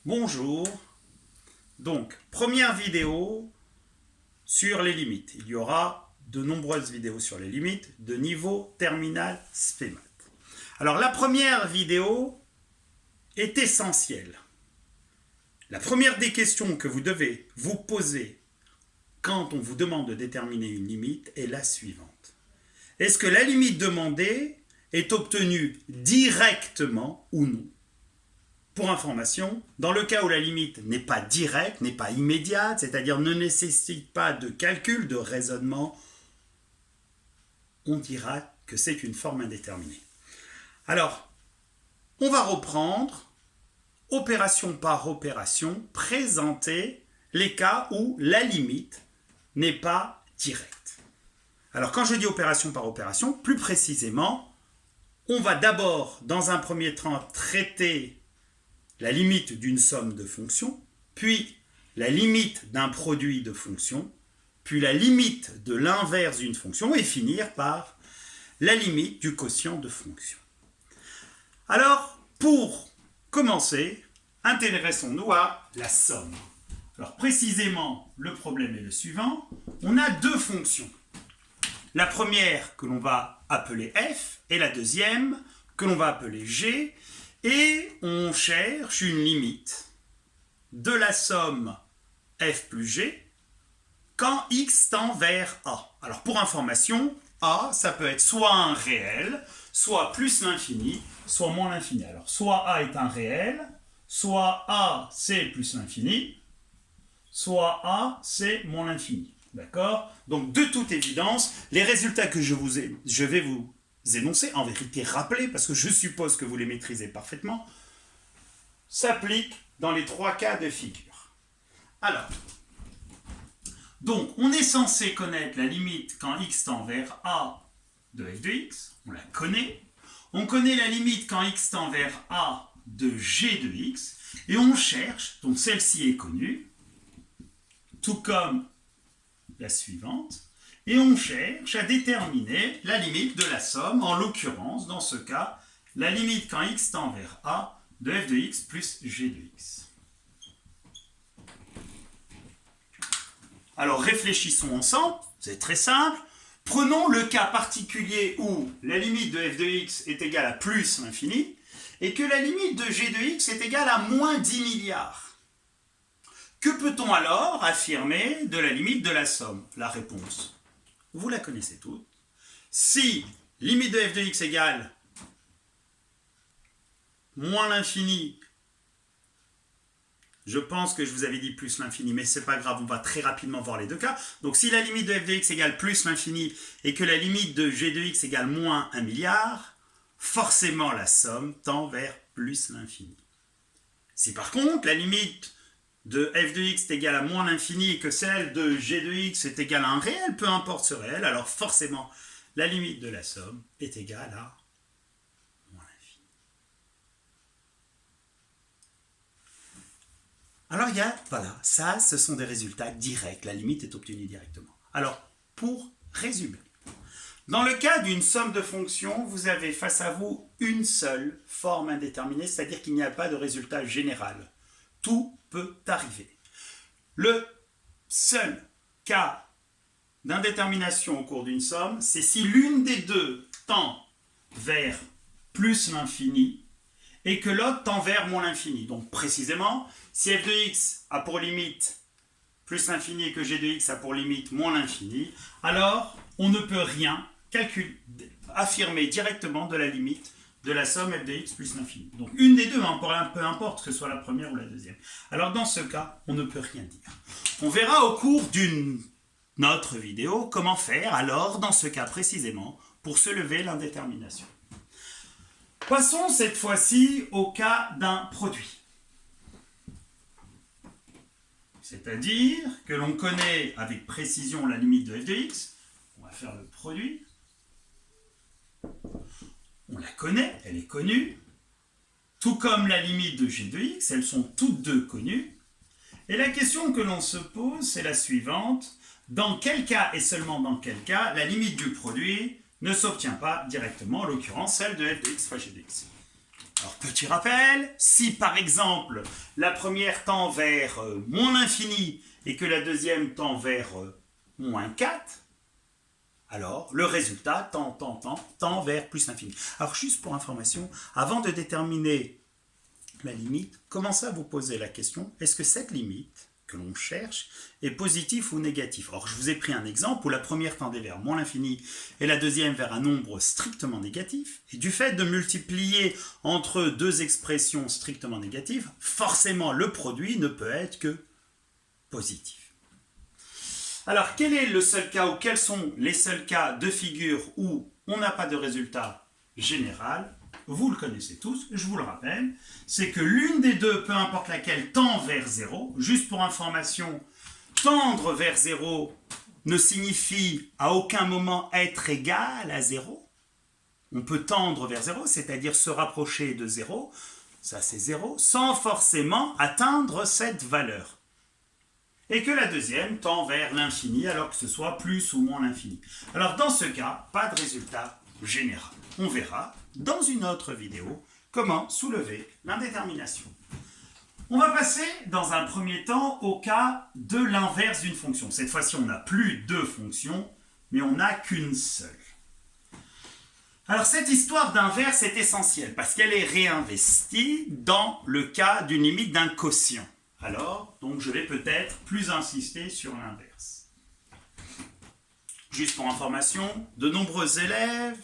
Bonjour, donc première vidéo sur les limites. Il y aura de nombreuses vidéos sur les limites de niveau terminal SPEMAT. Alors la première vidéo est essentielle. La première des questions que vous devez vous poser quand on vous demande de déterminer une limite est la suivante. Est-ce que la limite demandée est obtenue directement ou non ? Pour information, dans le cas où la limite n'est pas directe, n'est pas immédiate, c'est-à-dire ne nécessite pas de calcul, de raisonnement, on dira que c'est une forme indéterminée. Alors, on va reprendre, opération par opération, présenter les cas où la limite n'est pas directe. Alors, quand je dis opération par opération, plus précisément, on va d'abord, dans un premier temps, traiter la limite d'une somme de fonctions, puis la limite d'un produit de fonctions, puis la limite de l'inverse d'une fonction, et finir par la limite du quotient de fonction. Alors, pour commencer, intéressons-nous à la somme. Alors, précisément, le problème est le suivant. On a deux fonctions. La première que l'on va appeler f, et la deuxième que l'on va appeler g, et on cherche une limite de la somme f plus g quand x tend vers a. Alors pour information, a, ça peut être soit un réel, soit plus l'infini, soit moins l'infini. Alors soit a est un réel, soit a c'est plus l'infini, soit a c'est moins l'infini. D'accord ? Donc de toute évidence, les résultats que je vais vous énoncés, en vérité rappelés, parce que je suppose que vous les maîtrisez parfaitement, s'appliquent dans les trois cas de figure. Alors, donc, on est censé connaître la limite quand x tend vers a de f de x, on la connaît. On connaît la limite quand x tend vers a de g de x, et on cherche, donc celle-ci est connue, tout comme la suivante, et on cherche à déterminer la limite de la somme, en l'occurrence, dans ce cas, la limite quand x tend vers a de f de x plus g de x. Alors réfléchissons ensemble, c'est très simple. Prenons le cas particulier où la limite de f de x est égale à plus l'infini et que la limite de g de x est égale à moins 10 milliards. Que peut-on alors affirmer de la limite de la somme ? La réponse, vous la connaissez toutes. Si limite de f de x égale moins l'infini, je pense que je vous avais dit plus l'infini, mais c'est pas grave, on va très rapidement voir les deux cas. Donc si la limite de f de x égale plus l'infini et que la limite de g de x égale moins 1 milliard, forcément la somme tend vers plus l'infini. Si par contre la limite de f de x est égale à moins l'infini et que celle de g de x est égale à un réel, peu importe ce réel, alors forcément la limite de la somme est égale à moins l'infini. Alors il y a, voilà, ça ce sont des résultats directs, la limite est obtenue directement. Alors pour résumer, dans le cas d'une somme de fonctions, vous avez face à vous une seule forme indéterminée, c'est-à-dire qu'il n'y a pas de résultat général. Tout peut arriver. Le seul cas d'indétermination au cours d'une somme, c'est si l'une des deux tend vers plus l'infini et que l'autre tend vers moins l'infini. Donc précisément, si f de x a pour limite plus l'infini et que g de x a pour limite moins l'infini, alors on ne peut rien affirmer directement de la limite de la somme f de x plus l'infini. Donc une des deux, peu importe que ce soit la première ou la deuxième. Alors dans ce cas, on ne peut rien dire. On verra au cours d'une autre vidéo comment faire alors dans ce cas précisément pour se lever l'indétermination. Passons cette fois-ci au cas d'un produit. C'est-à-dire que l'on connaît avec précision la limite de f de x. On va faire le produit. On la connaît, elle est connue, tout comme la limite de g de x, elles sont toutes deux connues. Et la question que l'on se pose, c'est la suivante. Dans quel cas, et seulement dans quel cas, la limite du produit ne s'obtient pas directement, en l'occurrence celle de f de x fois g de x. Alors, petit rappel, si par exemple la première tend vers moins l'infini et que la deuxième tend vers moins 4, alors le résultat tend vers plus l'infini. Alors juste pour information, avant de déterminer la limite, commencez à vous poser la question, est-ce que cette limite que l'on cherche est positif ou négatif? Or, je vous ai pris un exemple où la première tendait vers moins l'infini et la deuxième vers un nombre strictement négatif. Et du fait de multiplier entre deux expressions strictement négatives, forcément le produit ne peut être que positif. Alors, quel est le seul cas ou quels sont les seuls cas de figure où on n'a pas de résultat général? Vous le connaissez tous, je vous le rappelle, c'est que l'une des deux, peu importe laquelle, tend vers 0. Juste pour information, tendre vers 0 ne signifie à aucun moment être égal à 0. On peut tendre vers 0, c'est-à-dire se rapprocher de 0, ça c'est 0, sans forcément atteindre cette valeur. Et que la deuxième tend vers l'infini, alors que ce soit plus ou moins l'infini. Alors dans ce cas, pas de résultat général. On verra dans une autre vidéo comment soulever l'indétermination. On va passer dans un premier temps au cas de l'inverse d'une fonction. Cette fois-ci, on n'a plus deux fonctions, mais on n'a qu'une seule. Alors cette histoire d'inverse est essentielle parce qu'elle est réinvestie dans le cas d'une limite d'un quotient. Alors, donc je vais peut-être plus insister sur l'inverse. Juste pour information, de nombreux élèves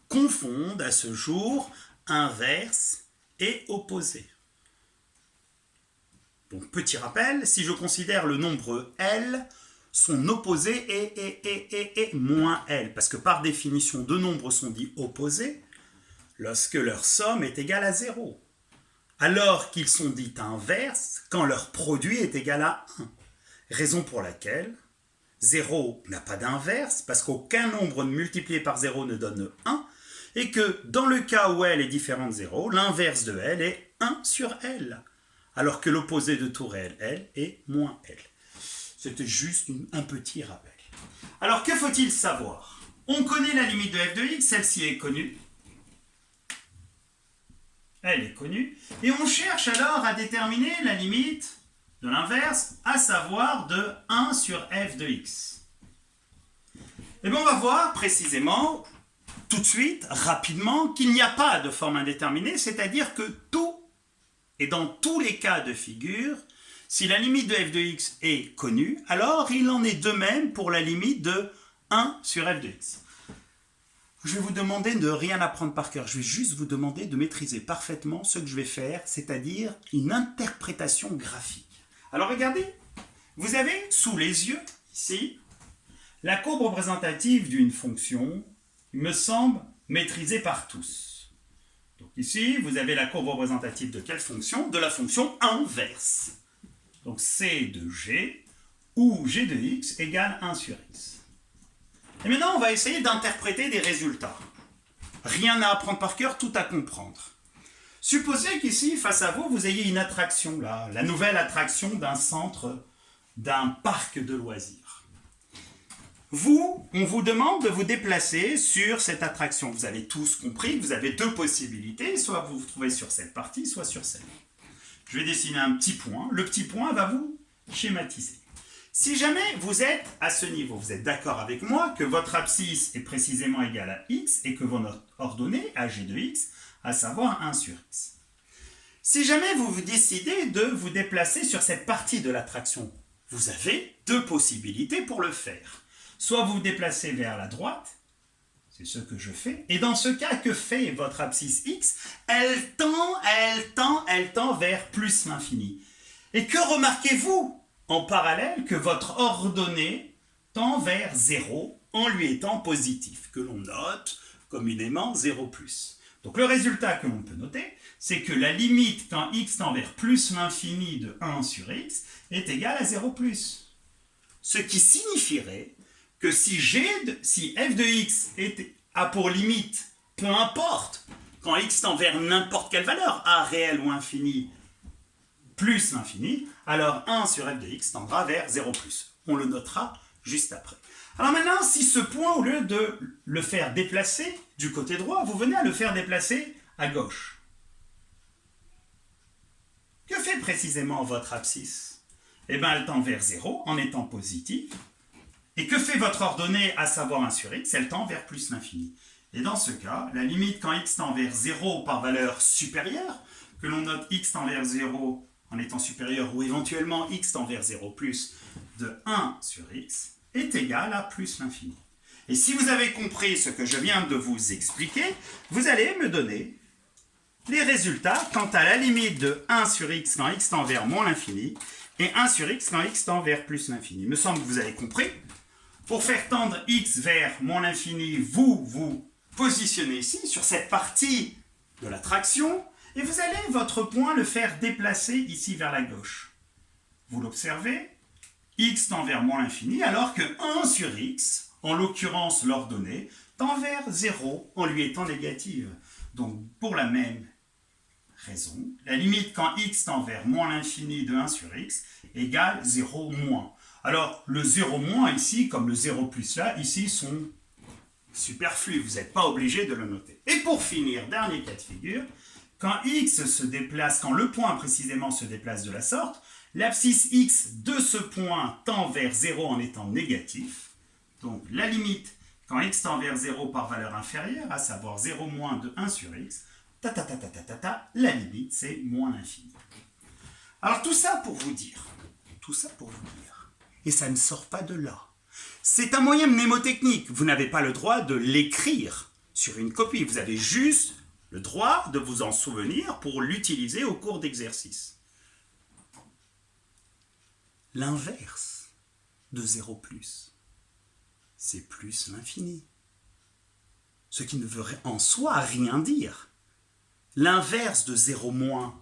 confondent à ce jour inverse et opposé. Donc petit rappel, si je considère le nombre L, son opposé est moins L, parce que par définition, deux nombres sont dits opposés lorsque leur somme est égale à 0. Alors qu'ils sont dits inverses quand leur produit est égal à 1. Raison pour laquelle 0 n'a pas d'inverse, parce qu'aucun nombre multiplié par 0 ne donne 1, et que dans le cas où L est différent de 0, l'inverse de L est 1 sur L, alors que l'opposé de tout réel L est moins L. C'était juste un petit rappel. Alors que faut-il savoir? On connaît la limite de f de x, celle-ci est connue. Elle est connue. Et on cherche alors à déterminer la limite de l'inverse, à savoir de 1 sur f de x. Et bien on va voir précisément, tout de suite, rapidement, qu'il n'y a pas de forme indéterminée, c'est-à-dire que tout, et dans tous les cas de figure, si la limite de f de x est connue, alors il en est de même pour la limite de 1 sur f de x. Je vais vous demander de ne rien apprendre par cœur, je vais juste vous demander de maîtriser parfaitement ce que je vais faire, c'est-à-dire une interprétation graphique. Alors regardez, vous avez sous les yeux, ici, la courbe représentative d'une fonction, il me semble, maîtrisée par tous. Donc ici, vous avez la courbe représentative de quelle fonction? De la fonction inverse. Donc c de g, où g de x égale 1 sur x. Et maintenant, on va essayer d'interpréter des résultats. Rien à apprendre par cœur, tout à comprendre. Supposez qu'ici, face à vous, vous ayez une attraction, là, la nouvelle attraction d'un centre, d'un parc de loisirs. Vous, on vous demande de vous déplacer sur cette attraction. Vous avez tous compris que vous avez deux possibilités, soit vous vous trouvez sur cette partie, soit sur celle-là. Je vais dessiner un petit point. Le petit point va vous schématiser. Si jamais vous êtes à ce niveau, vous êtes d'accord avec moi que votre abscisse est précisément égale à x et que votre ordonnée à g de x, à savoir 1 sur x. Si jamais vous vous décidez de vous déplacer sur cette partie de l'attraction, vous avez deux possibilités pour le faire. Soit vous vous déplacez vers la droite, c'est ce que je fais, et dans ce cas, que fait votre abscisse x? Elle tend vers plus l'infini. Et que remarquez-vous? En parallèle, que votre ordonnée tend vers 0 en lui étant positif, que l'on note communément 0+. Donc le résultat que l'on peut noter, c'est que la limite quand x tend vers plus l'infini de 1 sur x est égale à 0+. Ce qui signifierait que si f de x a pour limite, peu importe, quand x tend vers n'importe quelle valeur, a réel ou infini, plus l'infini, alors 1 sur f de x tendra vers 0+. On le notera juste après. Alors maintenant, si ce point, au lieu de le faire déplacer du côté droit, vous venez à le faire déplacer à gauche. précisément votre abscisse? Eh bien, elle tend vers 0 en étant positive. Et que fait votre ordonnée, à savoir 1 sur x? Elle tend vers plus l'infini. Et dans ce cas, la limite quand x tend vers 0 par valeur supérieure, que l'on note x tend vers 0 en étant supérieur, ou éventuellement x tend vers 0 plus de 1 sur x, est égale à plus l'infini. Et si vous avez compris ce que je viens de vous expliquer, vous allez me donner les résultats quant à la limite de 1 sur x quand x tend vers moins l'infini et 1 sur x quand x tend vers plus l'infini. Il me semble que vous avez compris. Pour faire tendre x vers moins l'infini, vous vous positionnez ici sur cette partie de la traction et vous allez votre point le faire déplacer ici vers la gauche. Vous l'observez, x tend vers moins l'infini alors que 1 sur x, en l'occurrence l'ordonnée, tend vers 0 en lui étant négative. Donc pour la même raison, la limite quand x tend vers moins l'infini de 1 sur x égale 0 moins. Alors le 0 moins ici, comme le 0 plus là, ici sont superflus, vous n'êtes pas obligé de le noter. Et pour finir, dernier cas de figure, quand x se déplace, quand le point précisément se déplace de la sorte, l'abscisse x de ce point tend vers 0 en étant négatif. Donc la limite quand x tend vers 0 par valeur inférieure, à savoir 0 moins de 1 sur x, la limite c'est moins l'infini. Alors tout ça pour vous dire, et ça ne sort pas de là. C'est un moyen mnémotechnique, vous n'avez pas le droit de l'écrire sur une copie, vous avez juste le droit de vous en souvenir pour l'utiliser au cours d'exercice. L'inverse de 0+, c'est plus l'infini. Ce qui ne veut en soi rien dire. L'inverse de 0-,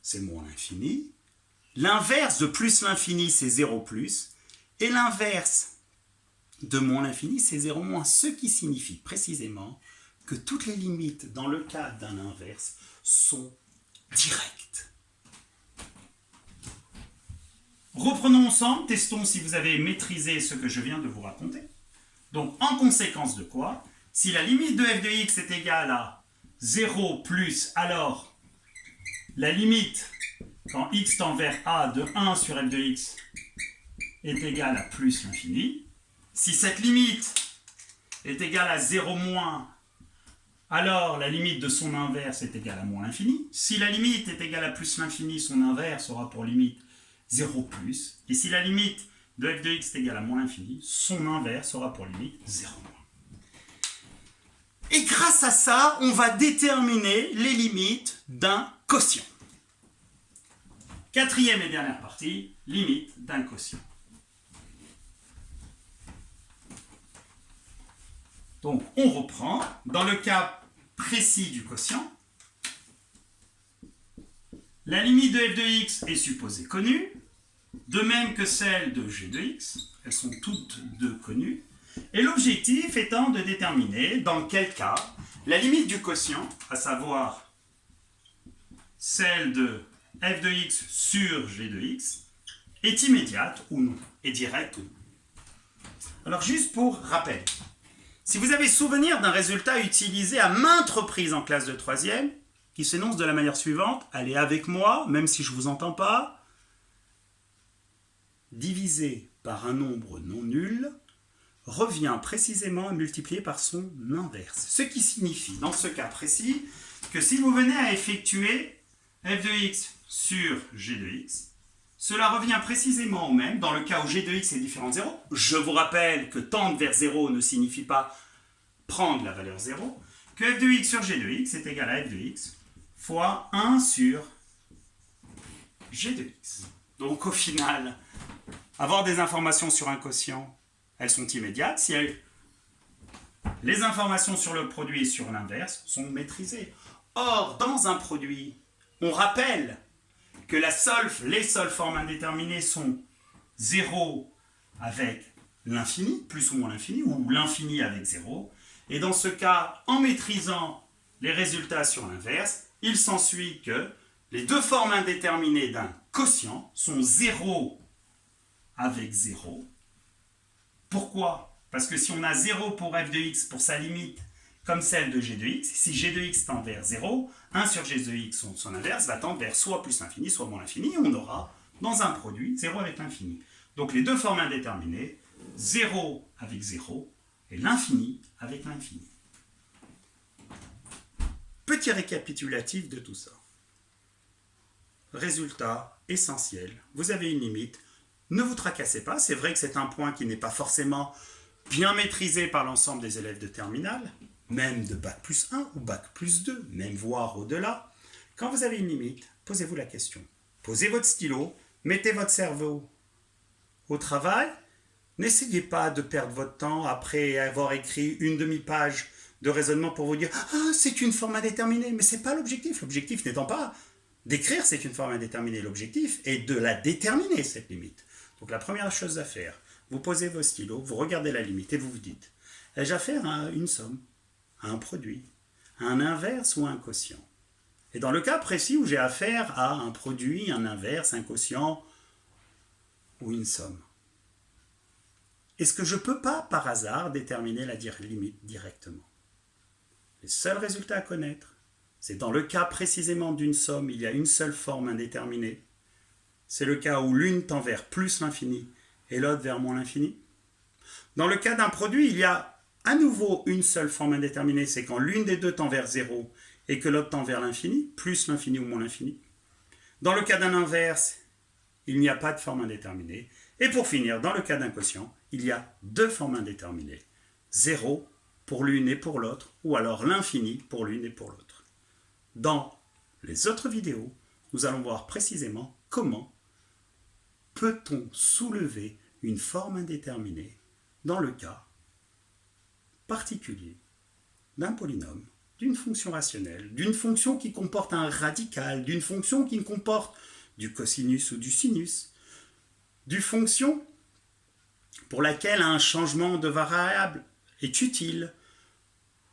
c'est moins l'infini. L'inverse de plus l'infini, c'est 0+. Et l'inverse de moins l'infini, c'est 0-. Ce qui signifie précisément que toutes les limites dans le cas d'un inverse sont directes. Reprenons ensemble, testons si vous avez maîtrisé ce que je viens de vous raconter. Donc, en conséquence de quoi, si la limite de f de x est égale à 0 plus, alors la limite quand x tend vers a de 1 sur f de x est égale à plus l'infini. Si cette limite est égale à 0 moins, alors la limite de son inverse est égale à moins l'infini. Si la limite est égale à plus l'infini, son inverse aura pour limite 0 plus. Et si la limite de f de x est égale à moins l'infini, son inverse aura pour limite 0 moins. Et grâce à ça, on va déterminer les limites d'un quotient. Quatrième et dernière partie, limite d'un quotient. Donc, on reprend. Dans le cas précis du quotient, la limite de f de x est supposée connue, de même que celle de g de x. Elles sont toutes deux connues. Et l'objectif étant de déterminer dans quel cas la limite du quotient, à savoir celle de f de x sur g de x, est immédiate ou non, est directe ou non. Alors juste pour rappel, si vous avez souvenir d'un résultat utilisé à maintes reprises en classe de 3e, qui s'énonce de la manière suivante, allez avec moi, même si je ne vous entends pas, divisé par un nombre non nul revient précisément à multiplier par son inverse. Ce qui signifie, dans ce cas précis, que si vous venez à effectuer f de x sur g de x, cela revient précisément au même dans le cas où g de x est différent de 0. Je vous rappelle que tendre vers 0 ne signifie pas prendre la valeur 0, que f de x sur g de x est égal à f de x fois 1 sur g de x. Donc au final, avoir des informations sur un quotient, elles sont immédiates si les informations sur le produit et sur l'inverse sont maîtrisées. Or, dans un produit, on rappelle que les seules formes indéterminées sont 0 avec l'infini, plus ou moins l'infini, ou l'infini avec 0. Et dans ce cas, en maîtrisant les résultats sur l'inverse, il s'ensuit que les deux formes indéterminées d'un quotient sont 0 avec 0. Pourquoi ? Parce que si on a 0 pour f de x pour sa limite comme celle de g de x. Si g de x tend vers 0, 1 sur g de x, ou son inverse, va tendre vers soit plus l'infini, soit moins l'infini. On aura, dans un produit, 0 avec l'infini. Donc les deux formes indéterminées, 0 avec 0 et l'infini avec l'infini. Petit récapitulatif de tout ça. Résultat essentiel, vous avez une limite. Ne vous tracassez pas, c'est vrai que c'est un point qui n'est pas forcément bien maîtrisé par l'ensemble des élèves de terminale, même de bac plus 1 ou bac plus 2, même voire au-delà. Quand vous avez une limite, posez-vous la question. Posez votre stylo, mettez votre cerveau au travail. N'essayez pas de perdre votre temps après avoir écrit une demi-page de raisonnement pour vous dire « Ah, c'est une forme indéterminée ». Mais ce n'est pas l'objectif. L'objectif n'étant pas d'écrire c'est une forme indéterminée. L'objectif est de la déterminer, cette limite. Donc la première chose à faire, vous posez vos stylos, vous regardez la limite et vous vous dites « Ai-je affaire à une somme, à un produit, à un inverse ou à un quotient ?» Et dans le cas précis où j'ai affaire à un produit, un inverse, un quotient ou une somme, est-ce que je ne peux pas, par hasard, déterminer la limite directement? Les seuls résultats à connaître, c'est dans le cas précisément d'une somme, il y a une seule forme indéterminée. C'est le cas où l'une tend vers plus l'infini et l'autre vers moins l'infini. Dans le cas d'un produit, il y a à nouveau une seule forme indéterminée, c'est quand l'une des deux tend vers 0 et que l'autre tend vers l'infini, plus l'infini ou moins l'infini. Dans le cas d'un inverse, il n'y a pas de forme indéterminée. Et pour finir, dans le cas d'un quotient, il y a deux formes indéterminées. 0 pour l'une et pour l'autre, ou alors l'infini pour l'une et pour l'autre. Dans les autres vidéos, nous allons voir précisément comment peut-on soulever une forme indéterminée dans le cas particulier d'un polynôme, d'une fonction rationnelle, d'une fonction qui comporte un radical, d'une fonction qui comporte du cosinus ou du sinus, d'une fonction pour laquelle un changement de variable est utile,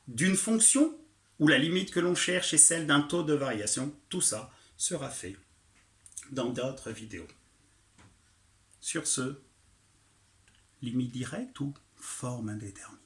d'une fonction où la limite que l'on cherche est celle d'un taux de variation. Tout ça sera fait dans d'autres vidéos. Sur ce, limite directe ou forme indéterminée.